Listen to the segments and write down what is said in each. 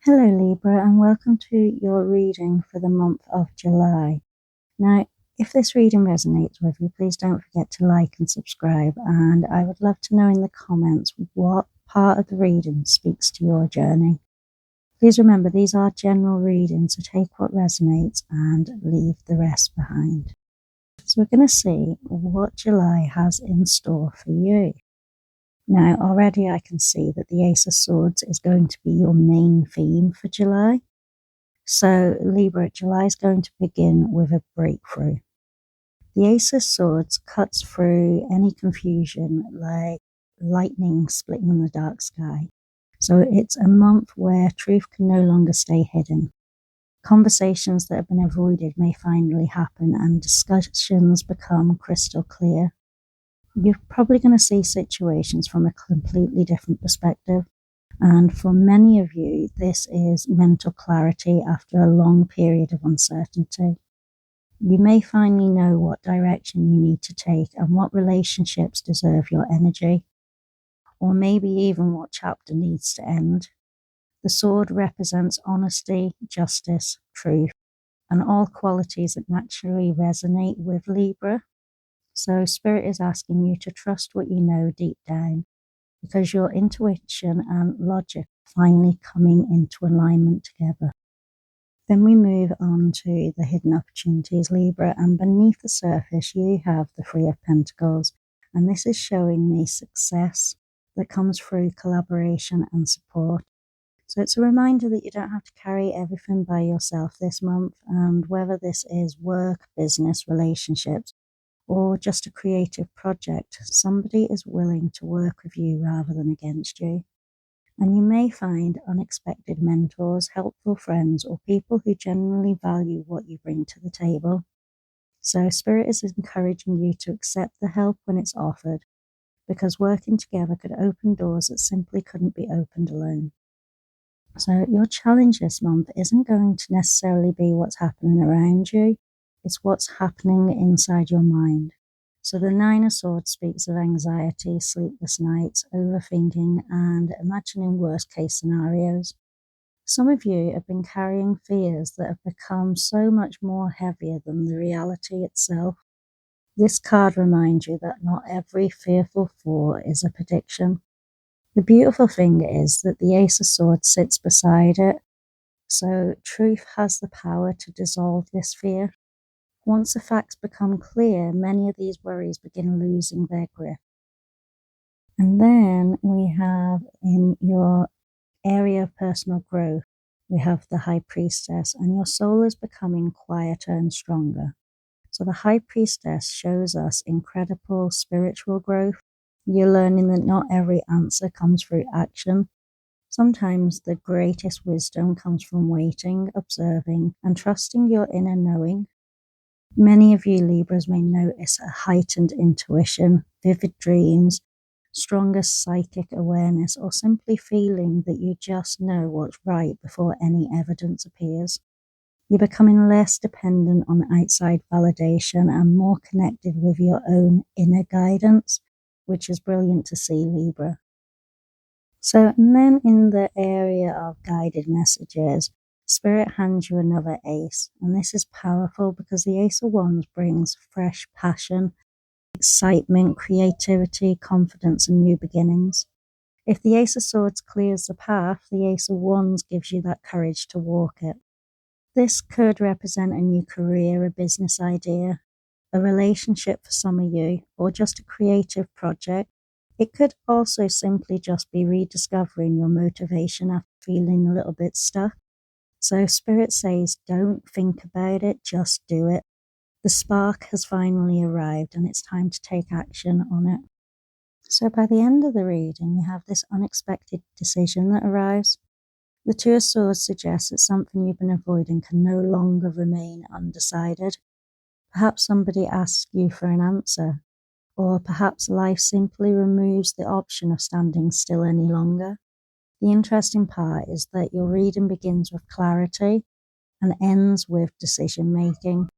Hello Libra, and welcome to your reading for the month of July. Now, if this reading resonates with you, please don't forget to like and subscribe, and I would love to know in the comments what part of the reading speaks to your journey. Please remember, these are general readings, so take what resonates and leave the rest behind. So we're going to see what July has in store for you. Now, already I can see that the Ace of Swords is going to be your main theme for July. So, Libra, July is going to begin with a breakthrough. The Ace of Swords cuts through any confusion like lightning splitting in the dark sky. So, it's a month where truth can no longer stay hidden. Conversations that have been avoided may finally happen and discussions become crystal clear. You're probably going to see situations from a completely different perspective. And for many of you, this is mental clarity after a long period of uncertainty. You may finally know what direction you need to take and what relationships deserve your energy, or maybe even what chapter needs to end. The sword represents honesty, justice, truth, and all qualities that naturally resonate with Libra. So Spirit is asking you to trust what you know deep down, because your intuition and logic are finally coming into alignment together. Then we move on to the hidden opportunities, Libra, and beneath the surface you have the Three of Pentacles, and this is showing me success that comes through collaboration and support. So it's a reminder that you don't have to carry everything by yourself this month, and whether this is work, business, relationships, or just a creative project, somebody is willing to work with you rather than against you. And you may find unexpected mentors, helpful friends, or people who genuinely value what you bring to the table. So Spirit is encouraging you to accept the help when it's offered, because working together could open doors that simply couldn't be opened alone. So your challenge this month isn't going to necessarily be what's happening around you. It's what's happening inside your mind. So the Nine of Swords speaks of anxiety, sleepless nights, overthinking, and imagining worst case scenarios. Some of you have been carrying fears that have become so much more heavier than the reality itself. This card reminds you that not every fearful thought is a prediction. The beautiful thing is that the Ace of Swords sits beside it. So truth has the power to dissolve this fear. Once the facts become clear, many of these worries begin losing their grip. And then we have in your area of personal growth, we have the High Priestess, and your soul is becoming quieter and stronger. So the High Priestess shows us incredible spiritual growth. You're learning that not every answer comes through action. Sometimes the greatest wisdom comes from waiting, observing, and trusting your inner knowing. Many of you Libras may notice a heightened intuition, vivid dreams, stronger psychic awareness, or simply feeling that you just know what's right before any evidence appears. You're becoming less dependent on outside validation and more connected with your own inner guidance, which is brilliant to see, Libra. So, and then in the area of guided messages, Spirit hands you another ace, and this is powerful because the Ace of Wands brings fresh passion, excitement, creativity, confidence, and new beginnings. If the Ace of Swords clears the path, the Ace of Wands gives you that courage to walk it. This could represent a new career, a business idea, a relationship for some of you, or just a creative project. It could also simply just be rediscovering your motivation after feeling a little bit stuck. So Spirit says, don't think about it, just do it. The spark has finally arrived and it's time to take action on it. So by the end of the reading, you have this unexpected decision that arrives. The Two of Swords suggests that something you've been avoiding can no longer remain undecided. Perhaps somebody asks you for an answer, or perhaps life simply removes the option of standing still any longer. The interesting part is that your reading begins with clarity and ends with decision making.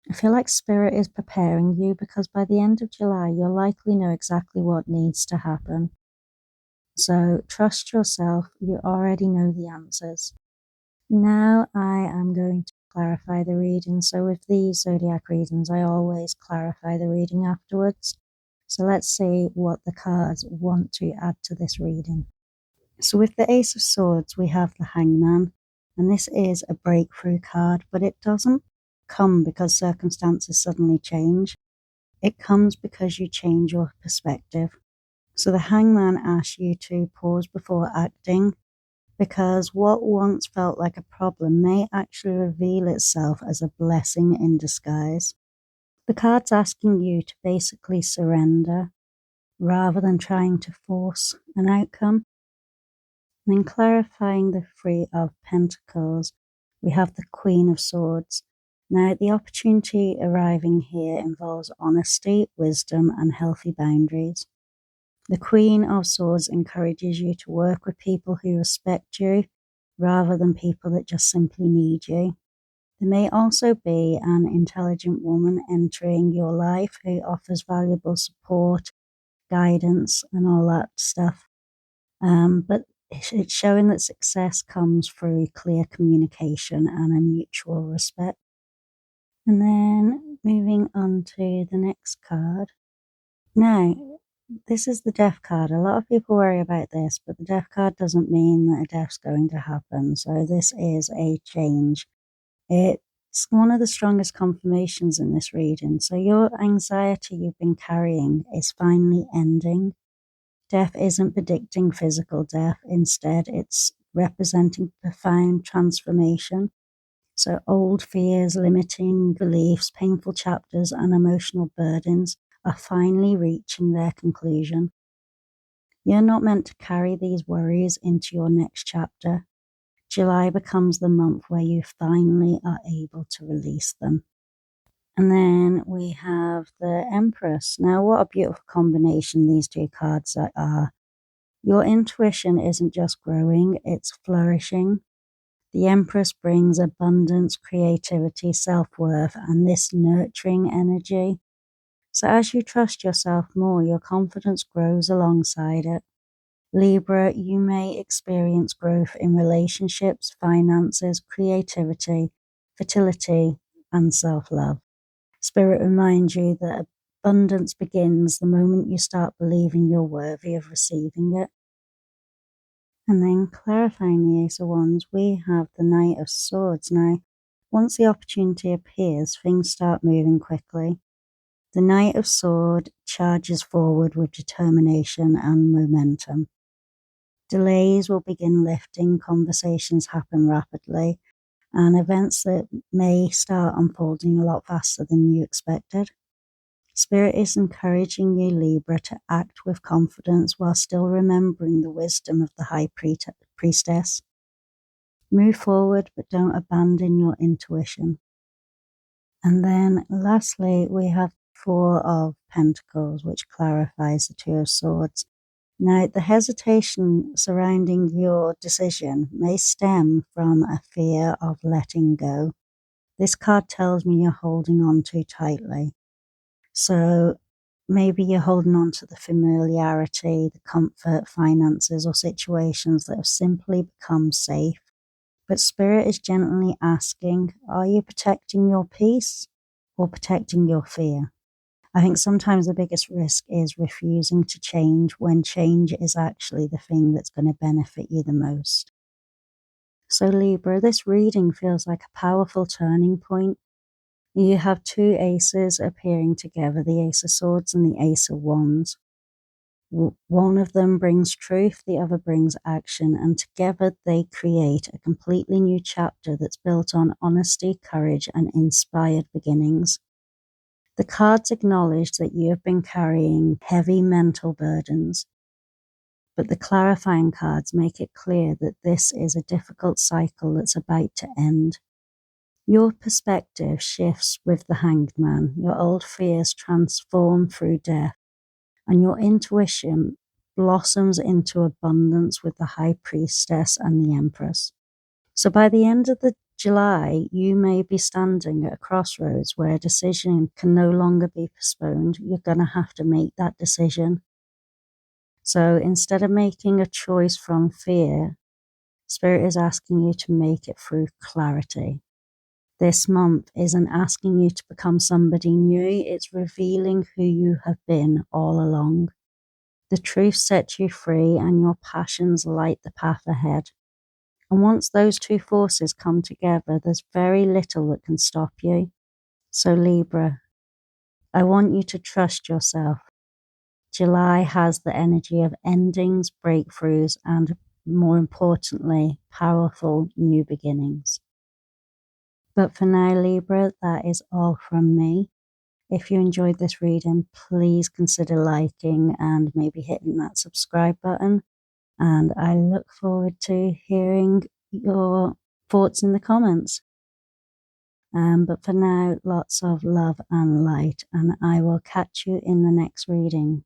I feel like Spirit is preparing you because by the end of July, you'll likely know exactly what needs to happen. So trust yourself, you already know the answers. Now I am going to clarify the reading. So with these zodiac readings, I always clarify the reading afterwards. So let's see what the cards want to add to this reading. So with the Ace of Swords, we have the Hangman, and this is a breakthrough card, but it doesn't come because circumstances suddenly change. It comes because you change your perspective. So the Hangman asks you to pause before acting, because what once felt like a problem may actually reveal itself as a blessing in disguise. The card's asking you to basically surrender rather than trying to force an outcome. And then clarifying the Three of Pentacles, we have the Queen of Swords. Now, the opportunity arriving here involves honesty, wisdom, and healthy boundaries. The Queen of Swords encourages you to work with people who respect you rather than people that just simply need you. There may also be an intelligent woman entering your life who offers valuable support, guidance, and all that stuff. But it's showing that success comes through clear communication and a mutual respect. And then moving on to the next card. Now, this is the death card. A lot of people worry about this, but the death card doesn't mean that a death's going to happen. So this is a change. It's one of the strongest confirmations in this reading. So your anxiety you've been carrying is finally ending. Death isn't predicting physical death. Instead, it's representing profound transformation. So old fears, limiting beliefs, painful chapters, and emotional burdens are finally reaching their conclusion. You're not meant to carry these worries into your next chapter. July becomes the month where you finally are able to release them. And then we have the Empress. Now, what a beautiful combination these two cards are. Your intuition isn't just growing, it's flourishing. The Empress brings abundance, creativity, self-worth, and this nurturing energy. So as you trust yourself more, your confidence grows alongside it. Libra, you may experience growth in relationships, finances, creativity, fertility, and self-love. Spirit reminds you that abundance begins the moment you start believing you're worthy of receiving it. And then clarifying the Ace of Wands, we have the Knight of Swords. Now, once the opportunity appears, things start moving quickly. The Knight of Swords charges forward with determination and momentum. Delays will begin lifting, conversations happen rapidly, and events that may start unfolding a lot faster than you expected. Spirit is encouraging you, Libra, to act with confidence while still remembering the wisdom of the High Priestess. Move forward, but don't abandon your intuition. And then lastly, we have Four of Pentacles, which clarifies the Two of Swords. Now, the hesitation surrounding your decision may stem from a fear of letting go. This card tells me you're holding on too tightly. So maybe you're holding on to the familiarity, the comfort, finances, or situations that have simply become safe. But Spirit is gently asking, are you protecting your peace or protecting your fear? I think sometimes the biggest risk is refusing to change when change is actually the thing that's going to benefit you the most. So Libra, this reading feels like a powerful turning point. You have two aces appearing together, the Ace of Swords and the Ace of Wands. One of them brings truth, the other brings action, and together they create a completely new chapter that's built on honesty, courage, and inspired beginnings. The cards acknowledge that you have been carrying heavy mental burdens, but the clarifying cards make it clear that this is a difficult cycle that's about to end. Your perspective shifts with the Hanged Man. Your old fears transform through death, and your intuition blossoms into abundance with the High Priestess and the Empress. So by the end of the July, you may be standing at a crossroads where a decision can no longer be postponed. You're going to have to make that decision. So instead of making a choice from fear, Spirit is asking you to make it through clarity. This month isn't asking you to become somebody new, it's revealing who you have been all along. The truth sets you free and your passions light the path ahead. And once those two forces come together, there's very little that can stop you. So Libra, I want you to trust yourself. July has the energy of endings, breakthroughs, and more importantly, powerful new beginnings. But for now, Libra, that is all from me. If you enjoyed this reading, please consider liking and maybe hitting that subscribe button. And I look forward to hearing your thoughts in the comments. But for now, lots of love and light, and I will catch you in the next reading.